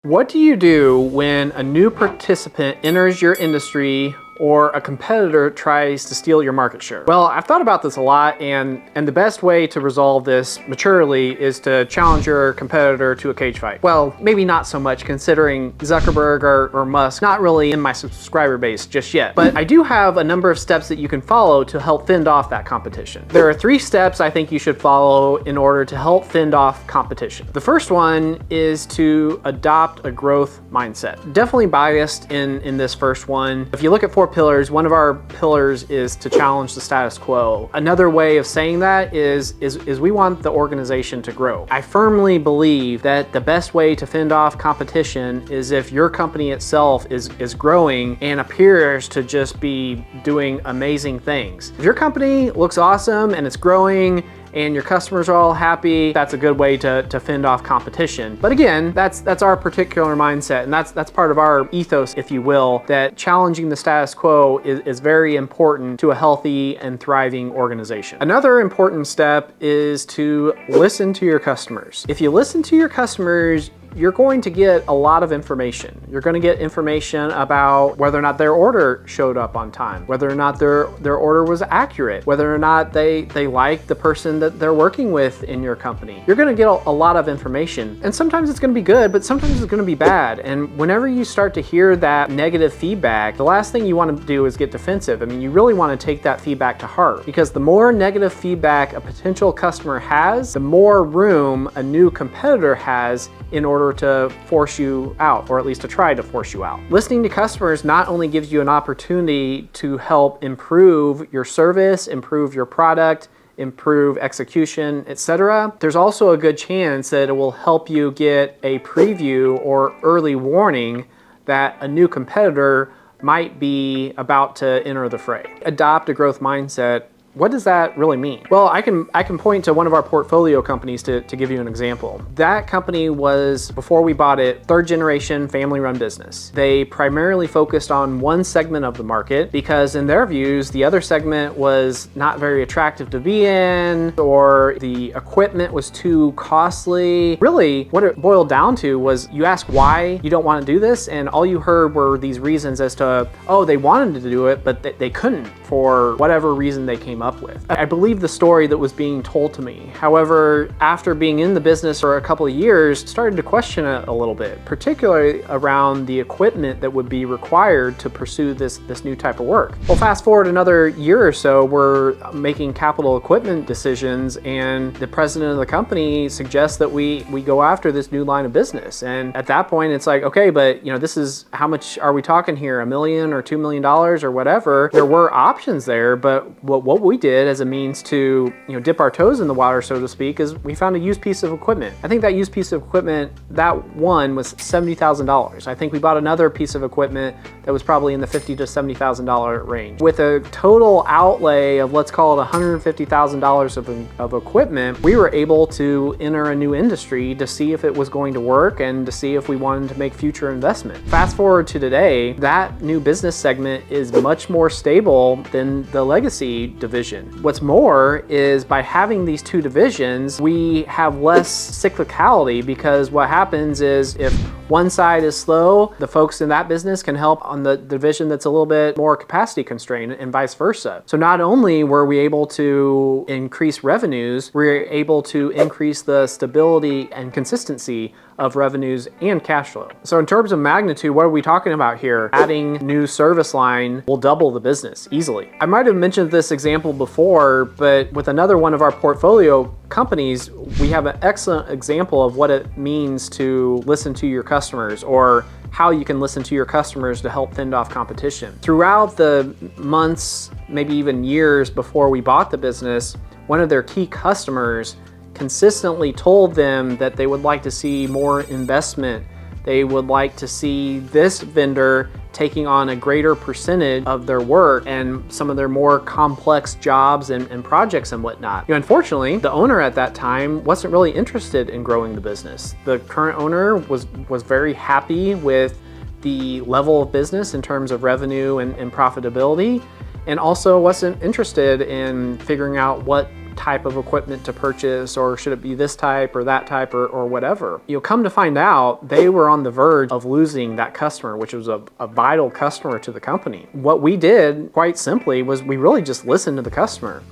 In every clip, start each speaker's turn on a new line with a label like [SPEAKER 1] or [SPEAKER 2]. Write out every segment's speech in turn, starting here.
[SPEAKER 1] What do you do when a new participant enters your industry or a competitor tries to steal your market share? Well, I've thought about this a lot, and the best way to resolve this maturely is to challenge your competitor to a cage fight. Well, maybe not so much considering Zuckerberg or Musk not really in my subscriber base just yet, but I do have a number of steps that you can follow to help fend off that competition. There are 3 steps I think you should follow in order to help fend off competition. The first one is to adopt a growth mindset. Definitely biased in this first one. If you look at 4 pillars, one of our pillars is to challenge the status quo. Another way of saying that is we want the organization to grow. I firmly believe that the best way to fend off competition is if your company itself is growing and appears to just be doing amazing things. If your company looks awesome and it's growing and your customers are all happy, that's a good way to fend off competition. But again, that's our particular mindset, and that's part of our ethos, if you will, that challenging the status quo is very important to a healthy and thriving organization. Another important step is to listen to your customers. If you listen to your customers, you're going to get a lot of information. You're going to get information about whether or not their order showed up on time, whether or not their order was accurate, whether or not they like the person that they're working with in your company. You're going to get a lot of information, and sometimes it's going to be good, but sometimes it's going to be bad. And whenever you start to hear that negative feedback, the last thing you want to do is get defensive. I mean, you really want to take that feedback to heart, because the more negative feedback a potential customer has, the more room a new competitor has in order to force you out, or at least to try to force you out. Listening to customers not only gives you an opportunity to help improve your service, improve your product, improve execution, etc. There's also a good chance that it will help you get a preview or early warning that a new competitor might be about to enter the fray. Adopt a growth mindset. What does that really mean? Well, I can point to one of our portfolio companies to give you an example. That company was, before we bought it, 3rd generation family run business. They primarily focused on one segment of the market because in their views, the other segment was not very attractive to be in, or the equipment was too costly. Really, what it boiled down to was you ask why you don't want to do this, and all you heard were these reasons as to, oh, they wanted to do it, but they couldn't for whatever reason they came up with. I believe the story that was being told to me. However, after being in the business for a couple of years, started to question it a little bit, particularly around the equipment that would be required to pursue this new type of work. Well, fast forward another year or so, we're making capital equipment decisions, and the president of the company suggests that we go after this new line of business. And at that point, it's like, okay, but this is, how much are we talking here? $1 million or $2 million or whatever? There were options there, but what we did as a means to dip our toes in the water, so to speak, is we found a used piece of equipment. I think that used piece of equipment, that one was $70,000. I think we bought another piece of equipment that was probably in the $50,000 to $70,000 range. With a total outlay of, let's call it $150,000 of equipment, we were able to enter a new industry to see if it was going to work and to see if we wanted to make future investment. Fast forward to today, that new business segment is much more stable than the legacy division. What's more is by having these 2 divisions, we have less cyclicality, because what happens is if one side is slow, the folks in that business can help on the division that's a little bit more capacity constrained, and vice versa. So not only were we able to increase revenues, we were able to increase the stability and consistency of revenues and cash flow. So in terms of magnitude, what are we talking about here? Adding new service line will double the business easily. I might have mentioned this example before, but with another one of our portfolio companies, we have an excellent example of what it means to listen to your customers, or how you can listen to your customers to help fend off competition. Throughout the months, maybe even years before we bought the business, one of their key customers consistently told them that they would like to see more investment. They would like to see this vendor taking on a greater percentage of their work and some of their more complex jobs and projects and whatnot. Unfortunately, the owner at that time wasn't really interested in growing the business. The current owner was very happy with the level of business in terms of revenue and profitability, and also wasn't interested in figuring out what type of equipment to purchase, or should it be this type or that type or whatever. Come to find out, they were on the verge of losing that customer, which was a vital customer to the company. What we did, quite simply, was we really just listened to the customer.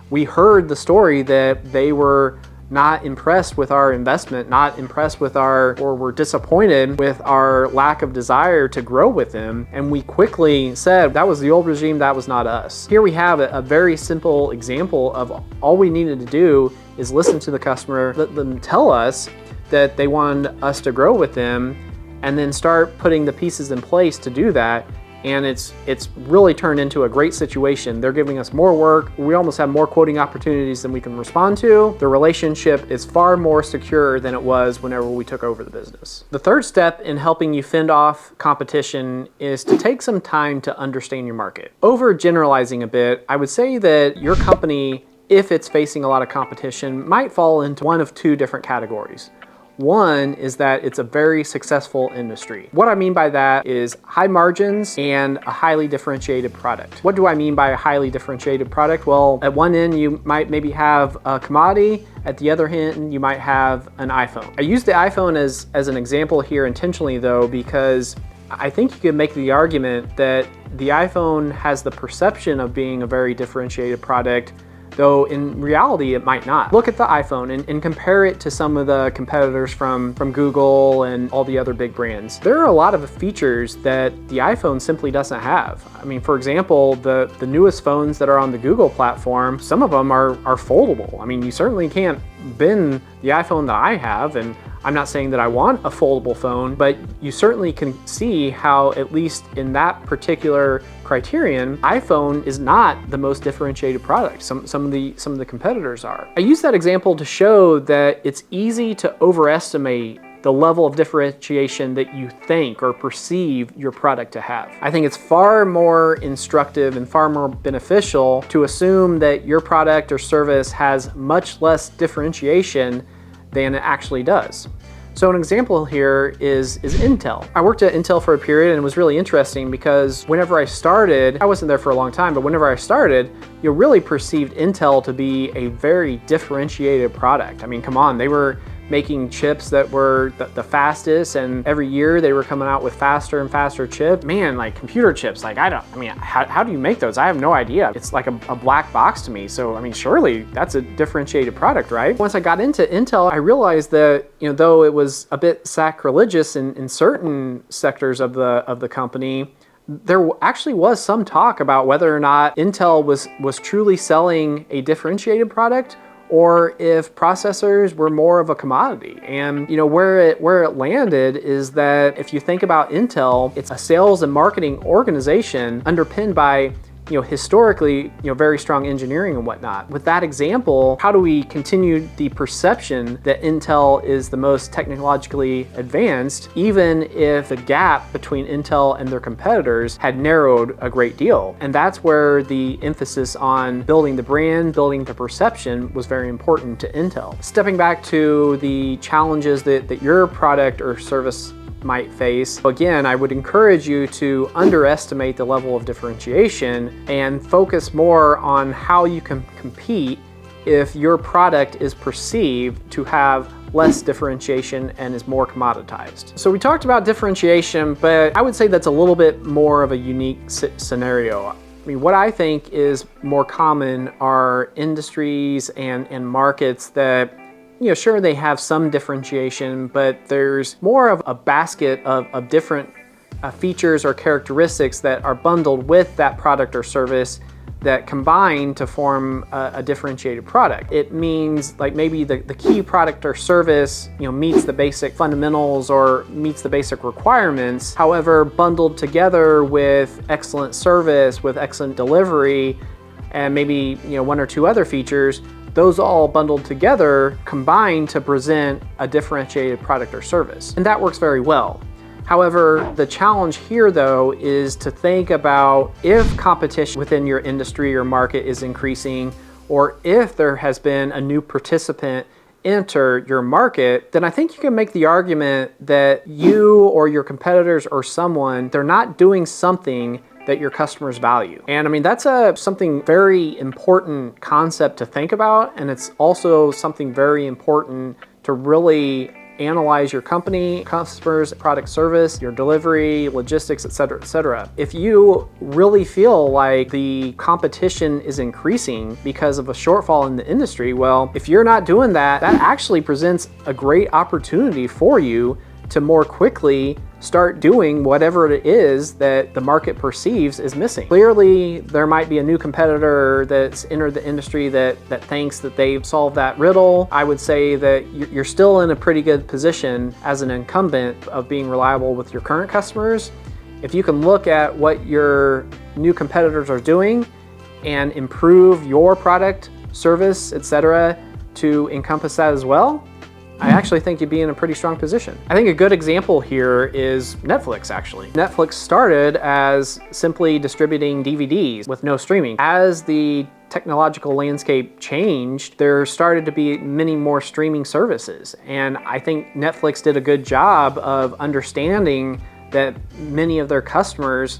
[SPEAKER 1] We heard the story that they were not impressed with our investment, not impressed with or were disappointed with our lack of desire to grow with them. And we quickly said, that was the old regime, that was not us. Here we have a very simple example of all we needed to do is listen to the customer, let them tell us that they wanted us to grow with them, and then start putting the pieces in place to do that. And it's really turned into a great situation. They're giving us more work. We almost have more quoting opportunities than we can respond to. The relationship is far more secure than it was whenever we took over the business. The third step in helping you fend off competition is to take some time to understand your market. Overgeneralizing a bit, I would say that your company, if it's facing a lot of competition, might fall into one of two different categories. One is that it's a very successful industry. What I mean by that is high margins and a highly differentiated product. What do I mean by a highly differentiated product? Well, at one end, you might maybe have a commodity. At the other hand, you might have an iPhone. I use the iPhone as an example here intentionally though, because I think you could make the argument that the iPhone has the perception of being a very differentiated product, though in reality it might not. Look at the iPhone and compare it to some of the competitors from Google and all the other big brands. There are a lot of features that the iPhone simply doesn't have. I mean, for example, the newest phones that are on the Google platform, some of them are foldable. I mean, you certainly can't bend the iPhone that I have, and I'm not saying that I want a foldable phone, but you certainly can see how, at least in that particular criterion, iPhone is not the most differentiated product. Some of the competitors are. I use that example to show that it's easy to overestimate the level of differentiation that you think or perceive your product to have. I think it's far more instructive and far more beneficial to assume that your product or service has much less differentiation than it actually does. So an example here is Intel. I worked at Intel for a period, and it was really interesting because whenever I started, I wasn't there for a long time, but whenever I started, you really perceived Intel to be a very differentiated product. I mean, come on, they were making chips that were the fastest, and every year they were coming out with faster and faster chips. Man, like computer chips, like how do you make those? I have no idea. It's like a black box to me. So I mean, surely that's a differentiated product, right? Once I got into Intel, I realized that, though it was a bit sacrilegious in certain sectors of the company, there actually was some talk about whether or not Intel was truly selling a differentiated product, or if processors were more of a commodity. And where it landed is that if you think about Intel, it's a sales and marketing organization underpinned by historically, very strong engineering and whatnot. With that example, how do we continue the perception that Intel is the most technologically advanced, even if the gap between Intel and their competitors had narrowed a great deal? And that's where the emphasis on building the brand, building the perception was very important to Intel. Stepping back to the challenges that your product or service might face. Again, I would encourage you to underestimate the level of differentiation and focus more on how you can compete if your product is perceived to have less differentiation and is more commoditized. So we talked about differentiation, but I would say that's a little bit more of a unique scenario. I mean, what I think is more common are industries and markets that sure, they have some differentiation, but there's more of a basket of different features or characteristics that are bundled with that product or service that combine to form a differentiated product. It means like maybe the key product or service meets the basic fundamentals or meets the basic requirements. However, bundled together with excellent service, with excellent delivery, and maybe one or two other features, those all bundled together combine to present a differentiated product or service. And that works very well. However, the challenge here though is to think about if competition within your industry or market is increasing, or if there has been a new participant enter your market, then I think you can make the argument that you or your competitors or someone, they're not doing something that your customers value. And I mean, that's something very important concept to think about, and it's also something very important to really analyze your company, customers, product service, your delivery, logistics, et cetera, et cetera. If you really feel like the competition is increasing because of a shortfall in the industry, well, if you're not doing that, that actually presents a great opportunity for you to more quickly start doing whatever it is that the market perceives is missing. Clearly, there might be a new competitor that's entered the industry that thinks that they've solved that riddle. I would say that you're still in a pretty good position as an incumbent of being reliable with your current customers. If you can look at what your new competitors are doing and improve your product, service, etc., to encompass that as well, I actually think you'd be in a pretty strong position. I think a good example here is Netflix, actually. Netflix started as simply distributing DVDs with no streaming. As the technological landscape changed, there started to be many more streaming services. And I think Netflix did a good job of understanding that many of their customers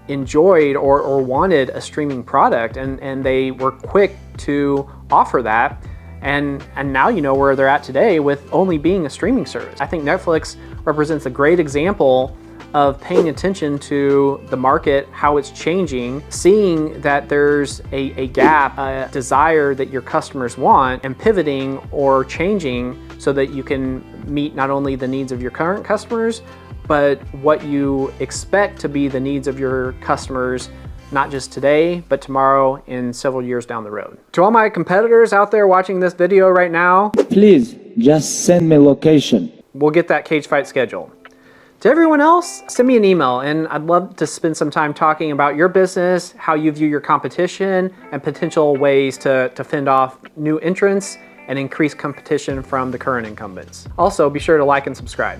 [SPEAKER 1] enjoyed or wanted a streaming product, and they were quick to offer that. And now you know where they're at today with only being a streaming service. I think Netflix represents a great example of paying attention to the market, how it's changing, seeing that there's a gap, a desire that your customers want, and pivoting or changing so that you can meet not only the needs of your current customers, but what you expect to be the needs of your customers, not just today, but tomorrow and several years down the road. To all my competitors out there watching this video right now,
[SPEAKER 2] please just send me location.
[SPEAKER 1] We'll get that cage fight scheduled. To everyone else, send me an email, and I'd love to spend some time talking about your business, how you view your competition, and potential ways to fend off new entrants and increase competition from the current incumbents. Also, be sure to like and subscribe.